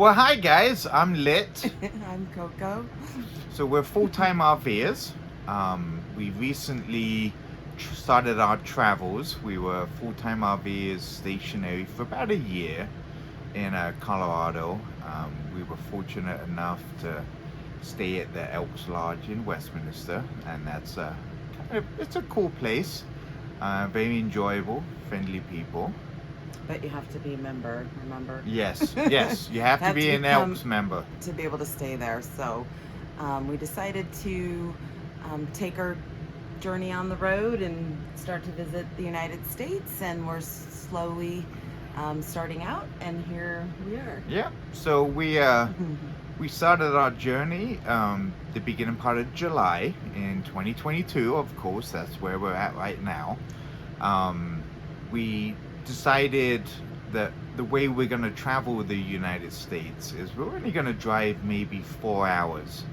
Well, hi guys, I'm Lit. I'm Coco. So we're full-time RVers. We recently started our travels. We were full-time RVers stationary for about a year in Colorado. We were fortunate enough to stay at the Elks Lodge in Westminster, and that's it's a cool place. Very enjoyable, friendly people. But you have to be a member, remember? Yes, yes, you have to be an Elks member. To be able to stay there. So we decided to take our journey on the road and start to visit the United States, and we're slowly starting out, and here we are. Yeah, so we started our journey the beginning part of July in 2022. Of course, that's where we're at right now. We decided that the way we're going to travel the United States is we're only going to drive maybe 4 hours.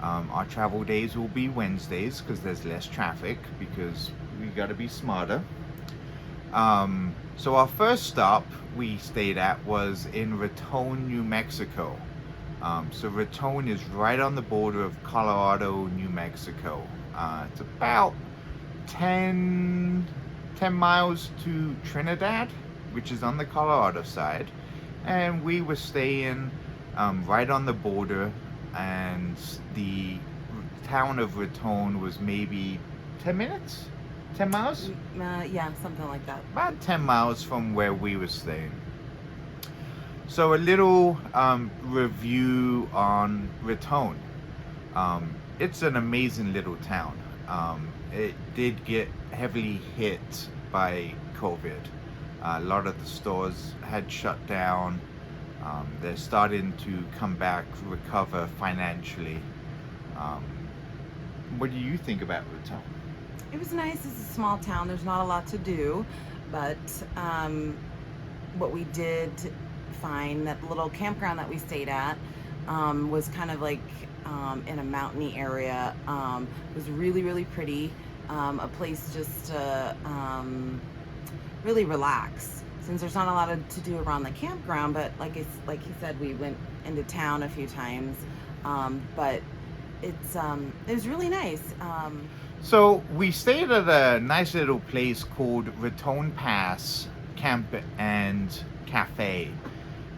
Our travel days will be Wednesdays because there's less traffic, because we got to be smarter. So our first stop we stayed at was in Raton, New Mexico. So Raton is right on the border of Colorado, New Mexico. It's about 10 miles to Trinidad, which is on the Colorado side. And we were staying right on the border, and the town of Raton was maybe 10 minutes? 10 miles? Yeah, something like that. About 10 miles from where we were staying. So a little review on Raton. It's an amazing little town. It did get heavily hit by COVID. A lot of the stores had shut down. They're starting to come back, recover financially. What do you think about Raton? It was nice. It's a small town. There's not a lot to do, but what we did find, that little campground that we stayed at was kind of like in a mountainy area. It was really, really pretty. A place just to really relax, since there's not a lot to do around the campground. But like he said, we went into town a few times, but it was really nice. So we stayed at a nice little place called Raton Pass Camp and Cafe.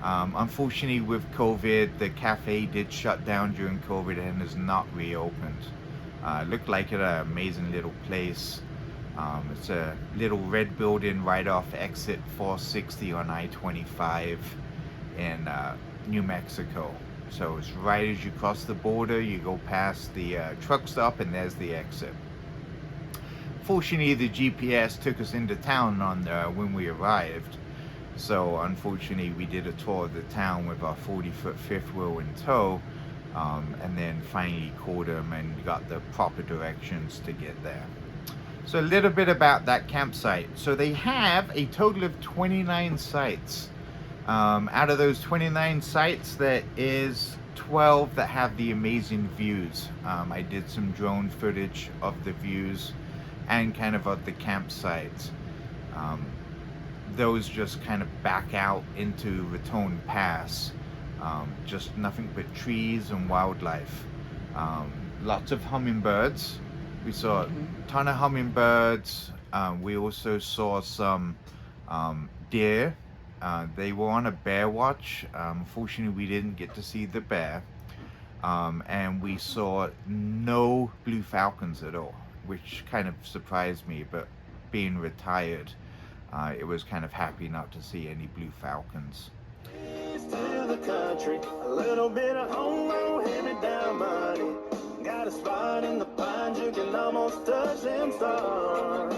Unfortunately, with COVID, the cafe did shut down during COVID and is not reopened. Looked like an amazing little place. It's a little red building right off exit 460 on I-25 in New Mexico. So it's right as you cross the border, you go past the truck stop, and there's the exit. Fortunately, the GPS took us into town when we arrived. So unfortunately, we did a tour of the town with our 40-foot fifth wheel in tow, and then finally called them and got the proper directions to get there. So a little bit about that campsite. So they have a total of 29 sites. Out of those 29 sites, there is 12 that have the amazing views. I did some drone footage of the views and kind of the campsites. Those just kind of back out into Raton Pass. Just nothing but trees and wildlife. Lots of hummingbirds. We saw a ton of hummingbirds. We also saw some deer. They were on a bear watch. Unfortunately, we didn't get to see the bear. And we saw no blue falcons at all, which kind of surprised me, but being retired, it was kind of happy not to see any blue falcons. To the country, a little bit of homegrown, hand-me-down money. Got a spot in the pines, you can almost touch them stars.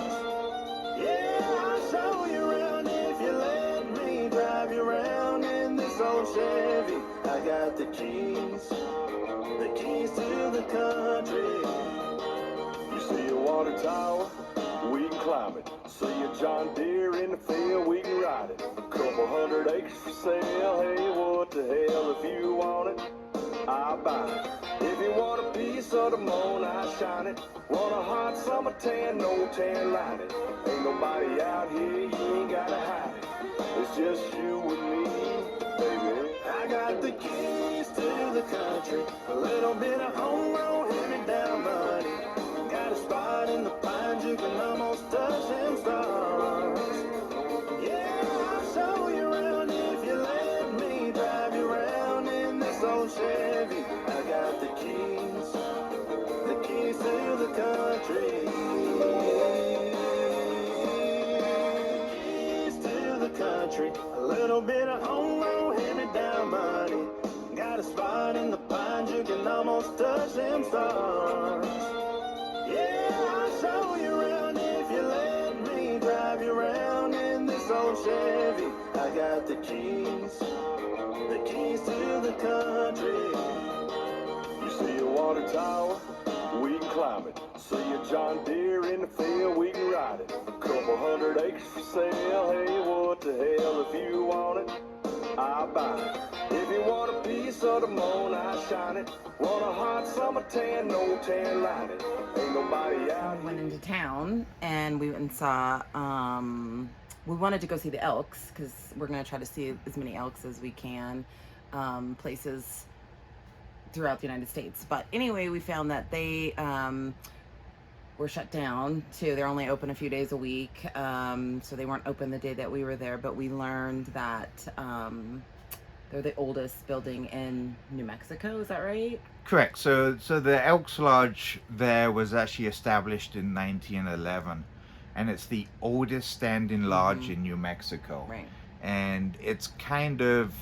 Yeah, I'll show you around if you let me drive you around in this old Chevy. I got the keys to the country. You see a water tower, we can climb it. See a John Deere in the field, we can ride it. A couple hundred acres for sale, hey, what the hell, if you want it, I'll buy it. If you want a piece of the moon, I shine it. Want a hot summer tan, no tan line it. Ain't nobody out here, you ain't gotta hide it. It's just you and me, baby. I I got the keys to the country, a little bit of homegrown hand-me-down money. Got a spot in the pines, you can almost touch them stars. Yeah, I'll show you around if you let me drive you around in this old Chevy. I got the keys to the country. Keys to the country, a little bit of homegrown hand-me-down money. Got a spot in the pines, you can almost touch them stars. Yeah, I'll show you around if you let me drive you around in this old Chevy. I got the keys to the country. You see a water tower, we can climb it. See a John Deere in the field, we can ride it. A couple hundred acres for sale, hey, what the hell, if you want it, I'll buy it. If you want a piece of the moon, I shine it. Want a hot summer tan, no tan line it. Ain't nobody out. We went into town and we went and saw, we wanted to go see the elks because we're going to try to see as many elks as we can, places throughout the United States. But anyway, we found that they were shut down too. They're only open a few days a week. So they weren't open the day that we were there, but we learned that they're the oldest building in New Mexico. Is that right? Correct. So the Elks Lodge there was actually established in 1911, and it's the oldest standing lodge in New Mexico. Right. And it's kind of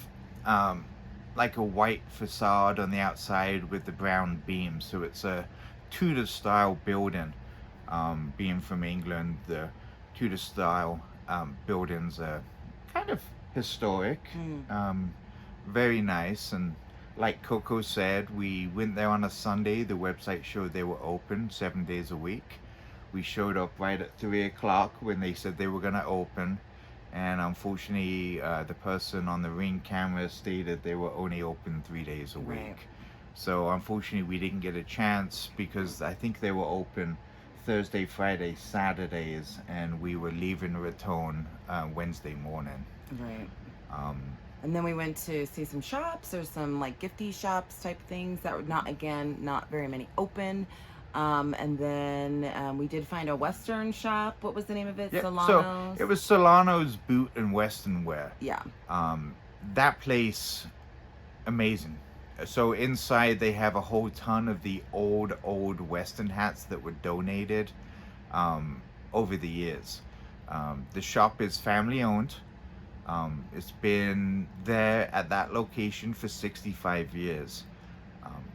like a white facade on the outside with the brown beams. So it's a Tudor style building. Being from England, the Tudor style buildings are kind of historic, very nice. And like Coco said, we went there on a Sunday. The website showed they were open 7 days a week. We showed up right at 3 o'clock when they said they were going to open. And unfortunately, the person on the Ring camera stated they were only open 3 days a week. Right. So unfortunately, we didn't get a chance because I think they were open Thursday, Friday, Saturdays, and we were leaving Raton Wednesday morning. Right. And then we went to see some shops. There's some like gifty shops type things that were not very many open. And then we did find a Western shop. What was the name of it? Yep. Solanos? So it was Solanos Boot and Western Wear. Yeah. That place, amazing. So inside they have a whole ton of the old Western hats that were donated over the years. The shop is family owned. It's been there at that location for 65 years.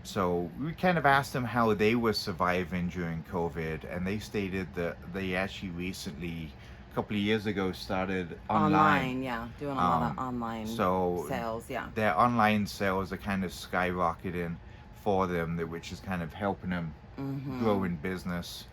So we kind of asked them how they were surviving during COVID, and they stated that they actually recently, a couple of years ago, started online. Yeah, doing a lot of online sales. Yeah, their online sales are kind of skyrocketing for them, which is kind of helping them grow in business.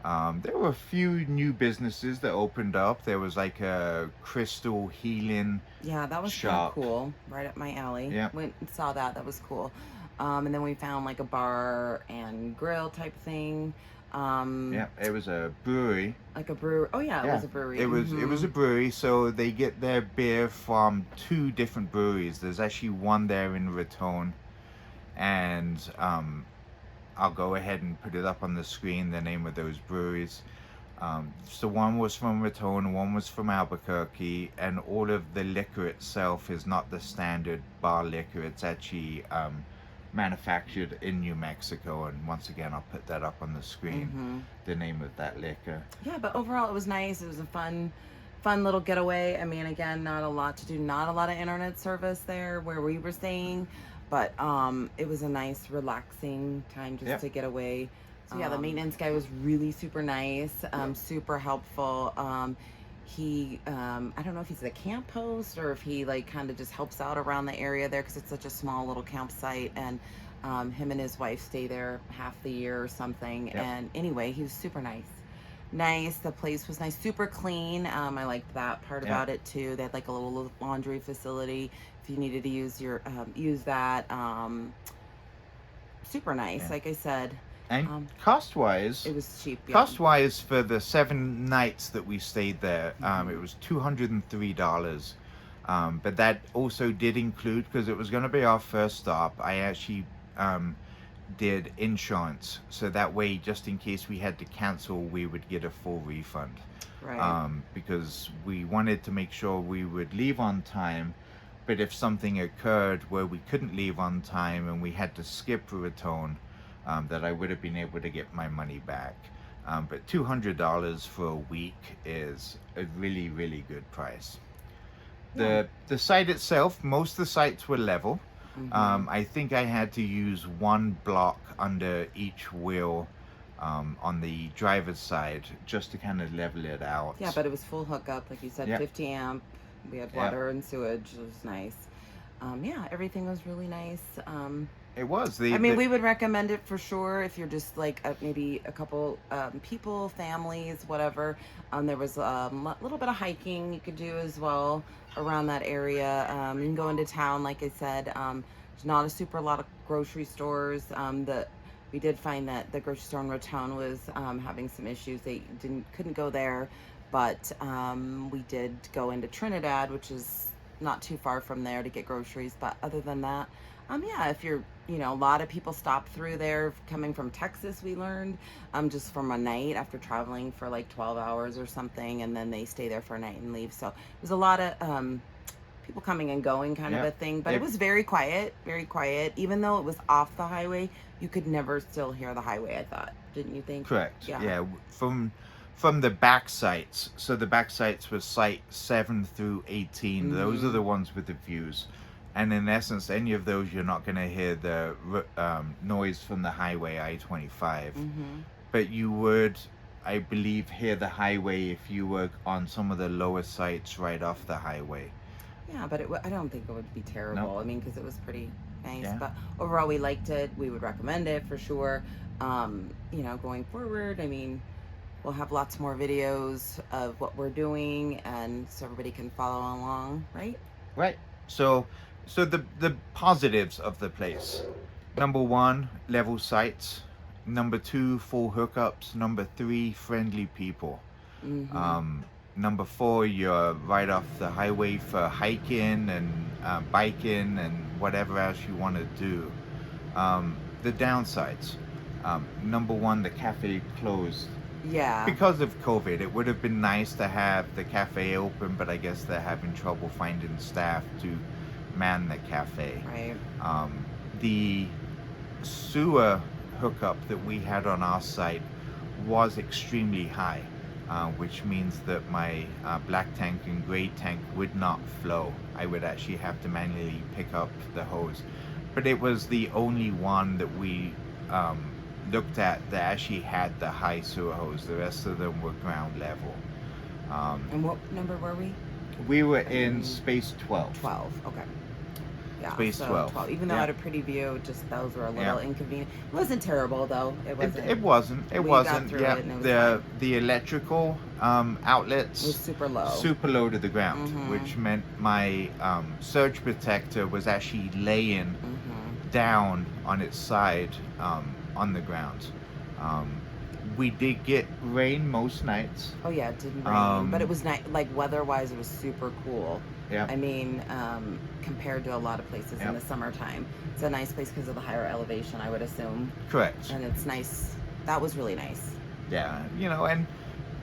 There were a few new businesses that opened up. There was like a crystal healing that was shop. Kind of cool, right up my alley. Yeah, went and saw that was cool. And then we found like a bar and grill type thing. It was a brewery. Like a brewery. Oh yeah, it was a brewery. It was a brewery. So they get their beer from 2 different breweries. There's actually one there in Raton, and I'll go ahead and put it up on the screen, the name of those breweries. So one was from Raton, one was from Albuquerque, and all of the liquor itself is not the standard bar liquor. It's actually manufactured in New Mexico, and once again I'll put that up on the screen, the name of that liquor. Yeah, but overall it was nice. It was a fun little getaway. I mean, again, not a lot to do, not a lot of internet service there where we were staying, but it was a nice relaxing time just to get away. So the maintenance guy was really super nice, super helpful. He I don't know if he's a camp host or if he like kind of just helps out around the area there because it's such a small little campsite, and him and his wife stay there half the year or something. And anyway, he was super nice. The place was nice, super clean. I liked that part about it too. They had like a little laundry facility if you needed to use your use that. Super nice, like I said. And cost-wise, it was cheap. Cost-wise, for the 7 nights that we stayed there, it was $203. But that also did include, because it was going to be our first stop, I actually did insurance, so that way, just in case we had to cancel, we would get a full refund. Right. Because we wanted to make sure we would leave on time, but if something occurred where we couldn't leave on time and we had to skip Raton, that I would have been able to get my money back. But $200 for a week is a really, really good price. The site itself, most of the sites were level. I think I had to use one block under each wheel on the driver's side just to kind of level it out. Yeah, but it was full hookup, like you said, 50 amp. We had water and sewage. It was nice. Yeah, everything was really nice. It was. I mean, we would recommend it for sure if you're just like maybe a couple people, families, whatever. There was a little bit of hiking you could do as well around that area. You can go into town, like I said. There's not a super lot of grocery stores. We did find that the grocery store in Raton was having some issues. They couldn't go there, but we did go into Trinidad, which is not too far from there, to get groceries. But other than that, yeah, if you're, a lot of people stop through there coming from Texas, we learned, just from a night after traveling for like 12 hours or something, and then they stay there for a night and leave. So there's a lot of people coming and going kind of a thing, but it was very quiet, even though it was off the highway. You could never still hear the highway, I thought, didn't you think? Correct. Yeah. From the back sites, so the back sites were site 7 through 18. Those are the ones with the views, and in essence, any of those, you're not going to hear the noise from the highway I-25. But you would, I believe, hear the highway if you were on some of the lower sites right off the highway. Yeah, but I don't think it would be terrible. No. I mean, because it was pretty nice. Yeah. But overall, we liked it. We would recommend it for sure. Going forward, I mean, we'll have lots more videos of what we're doing, and so everybody can follow along, right? Right. So the positives of the place: number 1, level sites; number 2, full hookups; number 3, friendly people; number 4, you're right off the highway for hiking and biking and whatever else you want to do. The downsides: number 1, the cafe closed. Yeah. Because of COVID. It would have been nice to have the cafe open, but I guess they're having trouble finding staff to man the cafe. Right. The sewer hookup that we had on our site was extremely high, which means that my black tank and gray tank would not flow. I would actually have to manually pick up the hose. But it was the only one that we looked at that actually had the high sewer hose. The rest of them were ground level. And what number were we? We were in space 12. 12. Okay. Yeah. Space so 12. Even though I had a pretty view, just those were a little inconvenient. It wasn't terrible though. It wasn't. It wasn't. We got through it and it was fine. The electrical outlets It was super low. Super low to the ground, which meant my surge protector was actually laying down on its side on the ground. We did get rain most nights. Oh yeah, it didn't rain, but it was nice. Like weather-wise, it was super cool. Yeah. I mean, compared to a lot of places in the summertime, it's a nice place because of the higher elevation, I would assume. Correct. And it's nice. That was really nice. Yeah, and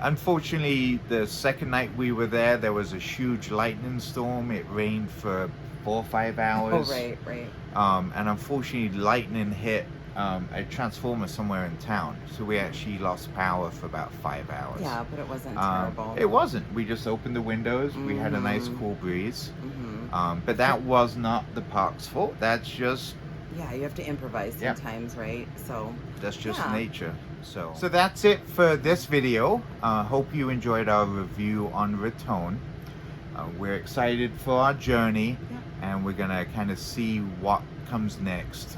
unfortunately, the second night we were there was a huge lightning storm. It rained for 4 or 5 hours. Oh, right. And unfortunately, lightning hit a transformer somewhere in town, so we actually lost power for about 5 hours. Yeah, but it wasn't terrible. It wasn't. We just opened the windows. We had a nice cool breeze. But that was not the park's fault. That's just... Yeah, you have to improvise sometimes, right? So... That's just nature. So that's it for this video. Hope you enjoyed our review on Raton. We're excited for our journey, and we're gonna kind of see what comes next.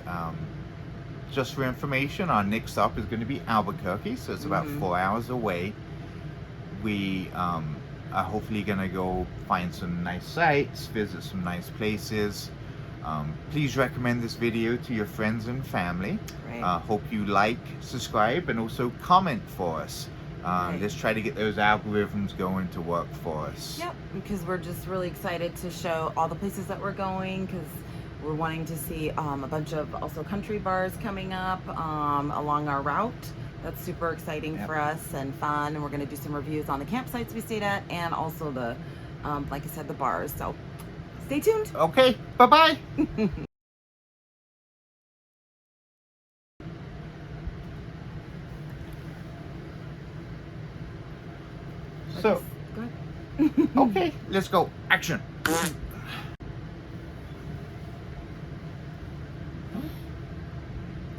Just for information, our next stop is going to be Albuquerque, so it's about 4 hours away. We are hopefully going to go find some nice sites, visit some nice places. Please recommend this video to your friends and family. Right. Hope you like, subscribe, and also comment for us. Right. Let's try to get those algorithms going to work for us. Yep, because we're just really excited to show all the places that we're going, because we're wanting to see a bunch of also country bars coming up along our route. That's super exciting Yep. for us and fun, and we're going to do some reviews on the campsites we stayed at and also the, like I said, the bars. So stay tuned. Okay, bye-bye. So, Go ahead. okay, let's go. Action.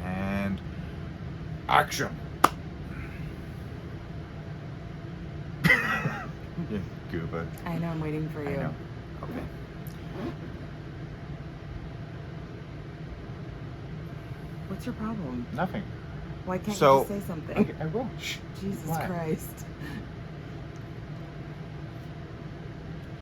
And action. Yeah, Goober. I know, I'm waiting for I you. know. Okay. What's your problem? Nothing. Why can't So- you just say something? Okay, I will. Shh. Jesus Quiet. Christ.